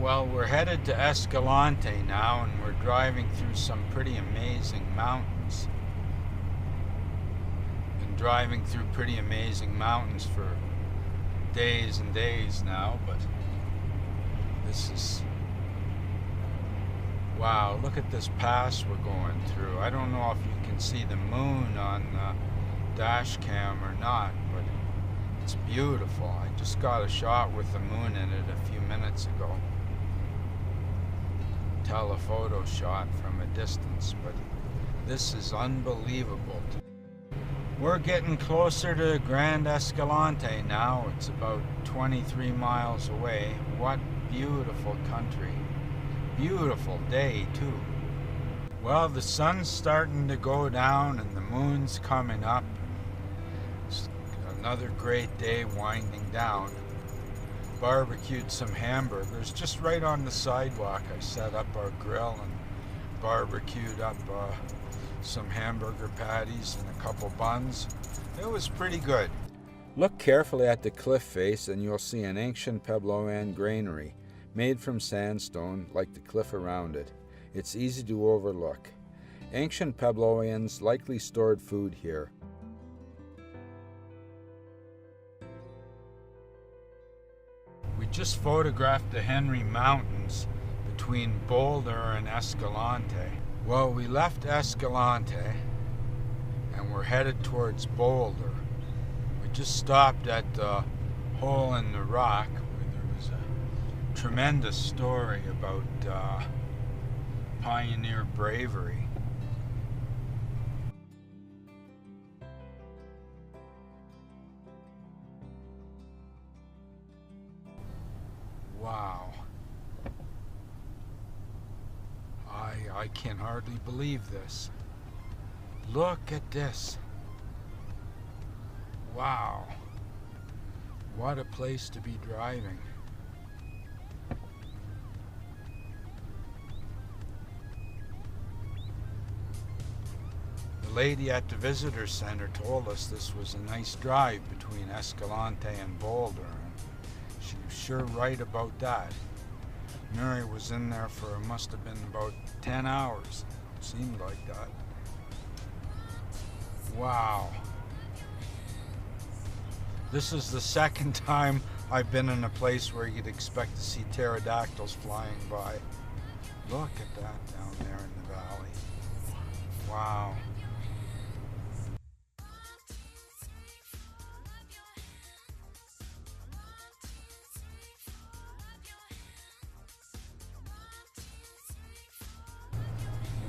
Well, we're headed to Escalente now, and we're driving through some pretty amazing mountains. Been driving through pretty amazing mountains for days and days now, but this is... Wow, look at this pass we're going through. I don't know if you can see the moon on the dash cam or not, but it's beautiful. I just got a shot with the moon in it a few minutes ago. Telephoto shot from a distance, but this is unbelievable. We're getting closer to Grand Escalente now. It's about 23 miles away. What beautiful country. Beautiful day too. Well, the sun's starting to go down and the moon's coming up. It's another great day winding down. Barbecued some hamburgers just right on the sidewalk. I set up our grill and barbecued up some hamburger patties and a couple buns. It was pretty good. Look carefully at the cliff face and you'll see an ancient Puebloan granary made from sandstone like the cliff around it. It's easy to overlook. Ancient Puebloans likely stored food here. We just photographed the Henry Mountains between Boulder and Escalente. Well, we left Escalente and we're headed towards Boulder. We just stopped at the Hole in the Rock where there was a tremendous story about pioneer bravery. Wow. I can hardly believe this. Look at this. Wow. What a place to be driving. The lady at the visitor center told us this was a nice drive between Escalente and Boulder, and she was sure right about that. Mary was in there for, it must have been about 10 hours. It seemed like that. Wow. This is the second time I've been in a place where you'd expect to see pterodactyls flying by. Look at that down there in the valley. Wow.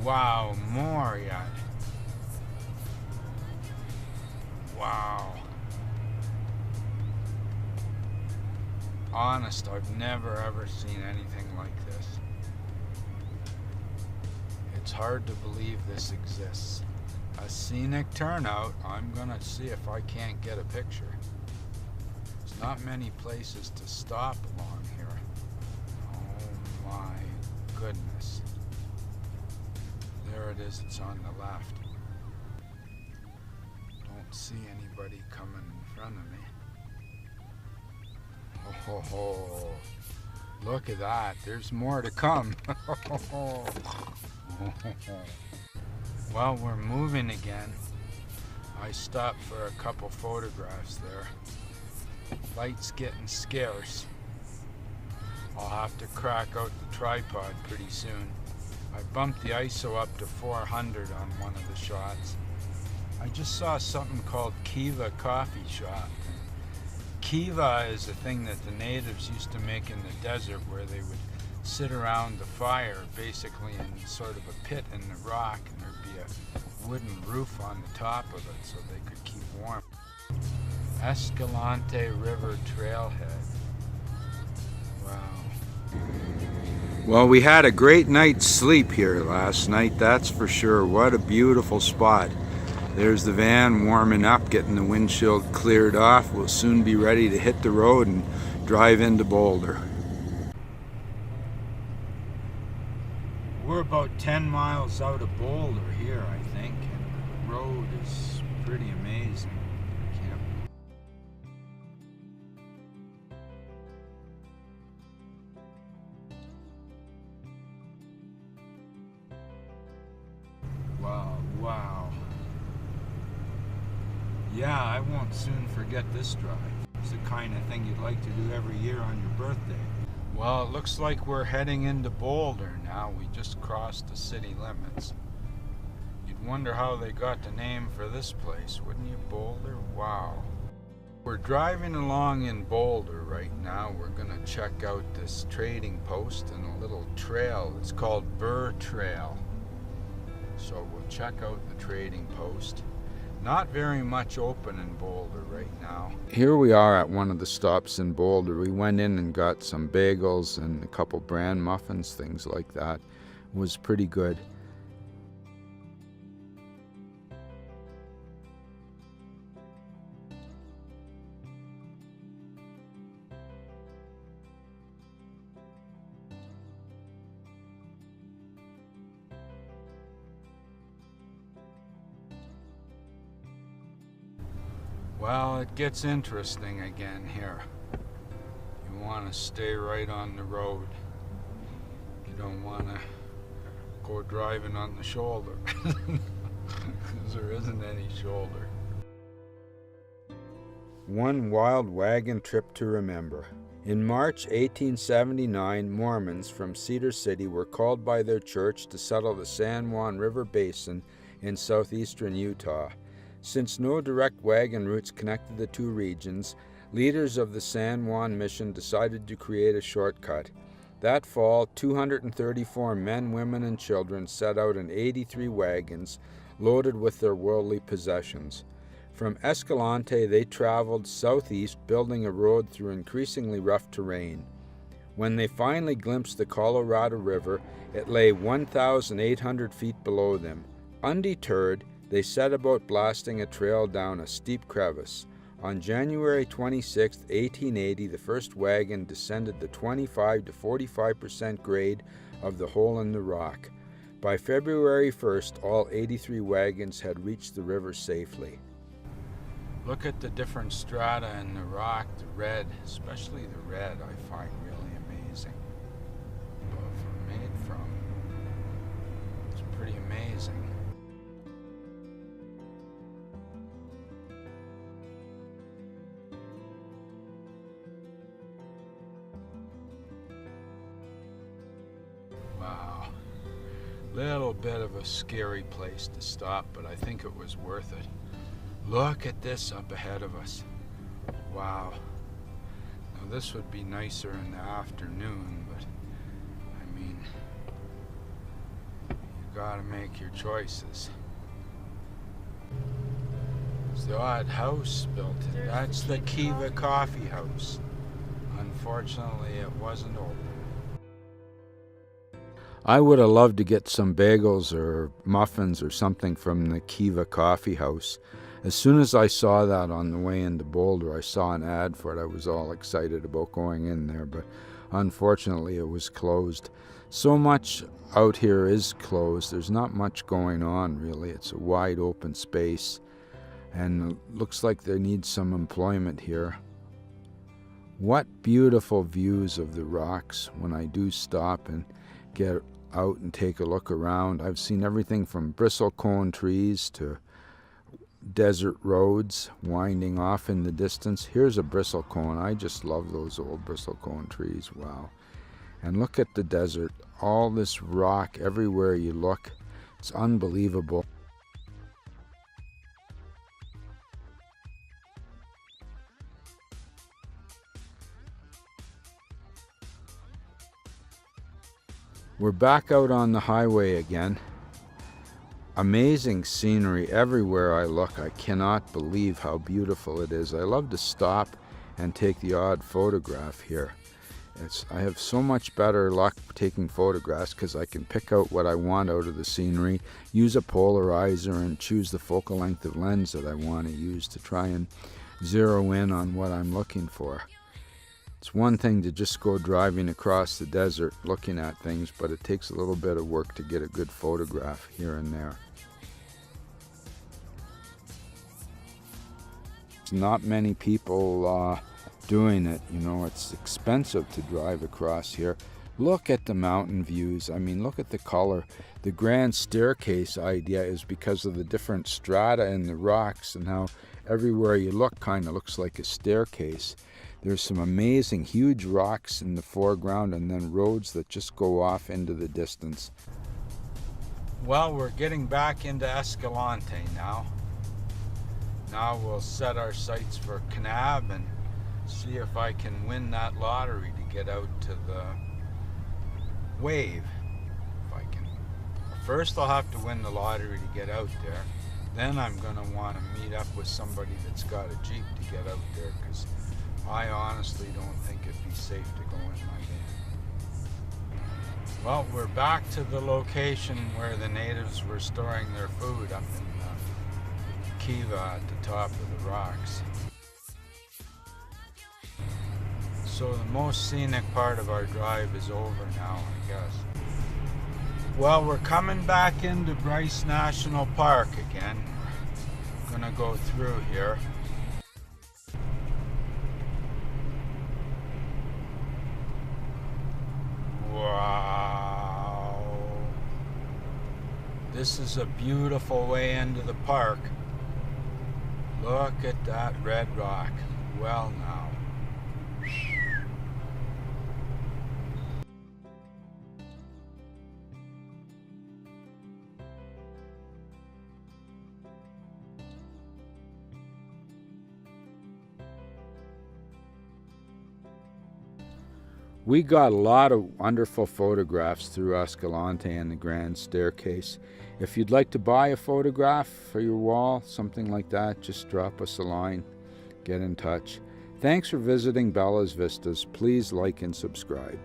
Wow, more yet. Wow. Honest, I've never ever seen anything like this. It's hard to believe this exists. A scenic turnout. I'm gonna see if I can't get a picture. There's not many places to stop along here. Oh my goodness. There it is, it's on the left. Don't see anybody coming in front of me. Oh, look at that, there's more to come. Well, we're moving again. I stopped for a couple photographs there. Light's getting scarce. I'll have to crack out the tripod pretty soon. I bumped the ISO up to 400 on one of the shots. I just saw something called Kiva coffee shop. Kiva is a thing that the natives used to make in the desert where they would sit around the fire, basically in sort of a pit in the rock, and there'd be a wooden roof on the top of it so they could keep warm. Escalente River Trailhead. Wow. Well, we had a great night's sleep here last night, that's for sure. What a beautiful spot. There's the van warming up, getting the windshield cleared off. We'll soon be ready to hit the road and drive into Boulder. We're about 10 miles out of Boulder here, I think, and the road is pretty amazing. Wow. Yeah, I won't soon forget this drive. It's the kind of thing you'd like to do every year on your birthday. Well, it looks like we're heading into Boulder now. We just crossed the city limits. You'd wonder how they got the name for this place, wouldn't you? Boulder? Wow. We're driving along in Boulder right now. We're gonna check out this trading post and a little trail. It's called Burr Trail. So we'll check out the trading post. Not very much open in Boulder right now. Here we are at one of the stops in Boulder. We went in and got some bagels and a couple bran muffins, things like that. It was pretty good. Well, it gets interesting again here. You want to stay right on the road. You don't want to go driving on the shoulder, because there isn't any shoulder. One wild wagon trip to remember. In March 1879, Mormons from Cedar City were called by their church to settle the San Juan River Basin in southeastern Utah. Since no direct wagon routes connected the two regions, leaders of the San Juan Mission decided to create a shortcut. That fall, 234 men, women, and children set out in 83 wagons loaded with their worldly possessions. From Escalente, they traveled southeast, building a road through increasingly rough terrain. When they finally glimpsed the Colorado River, it lay 1,800 feet below them. Undeterred, they set about blasting a trail down a steep crevice. On January 26, 1880, the first wagon descended the 25 to 45% grade of the hole in the rock. By February 1st, all 83 wagons had reached the river safely. Look at the different strata in the rock, the red, especially the red, I find really amazing. Made from. It's pretty amazing. Wow. Little bit of a scary place to stop, but I think it was worth it. Look at this up ahead of us. Wow. Now this would be nicer in the afternoon, but I mean, you gotta make your choices. There's the odd house built in. That's the Kiva Coffee House. Unfortunately, it wasn't open. I would have loved to get some bagels or muffins or something from the Kiva Coffee House. As soon as I saw that on the way into Boulder, I saw an ad for it. I was all excited about going in there, but unfortunately it was closed. So much out here is closed. There's not much going on, really. It's a wide open space, and it looks like they need some employment here. What beautiful views of the rocks when I do stop and get out and take a look around. I've seen everything from bristlecone trees to desert roads winding off in the distance. Here's a bristlecone. I just love those old bristlecone trees. Wow. And look at the desert. All this rock everywhere you look. It's unbelievable. We're back out on the highway again. Amazing scenery everywhere I look. I cannot believe how beautiful it is. I love to stop and take the odd photograph here. I have so much better luck taking photographs because I can pick out what I want out of the scenery, use a polarizer, and choose the focal length of lens that I want to use to try and zero in on what I'm looking for. It's one thing to just go driving across the desert looking at things, but it takes a little bit of work to get a good photograph here and there. There's not many people doing it. You know, it's expensive to drive across here. Look at the mountain views. I mean, look at the color. The Grand Staircase idea is because of the different strata in the rocks and how everywhere you look kind of looks like a staircase. There's some amazing huge rocks in the foreground and then roads that just go off into the distance. Well, we're getting back into Escalente now. Now we'll set our sights for Kanab and see if I can win that lottery to get out to the wave. If I can. First I'll have to win the lottery to get out there. Then I'm going to want to meet up with somebody that's got a Jeep to get out there, because I honestly don't think it'd be safe to go in my van. Well, we're back to the location where the natives were storing their food up in the kiva at the top of the rocks. So the most scenic part of our drive is over now, I guess. Well, we're coming back into Bryce National Park again. We're gonna go through here. Wow. This is a beautiful way into the park. Look at that red rock. Well now. We got a lot of wonderful photographs through Escalente and the Grand Staircase. If you'd like to buy a photograph for your wall, something like that, just drop us a line. Get in touch. Thanks for visiting Bella's Vistas. Please like and subscribe.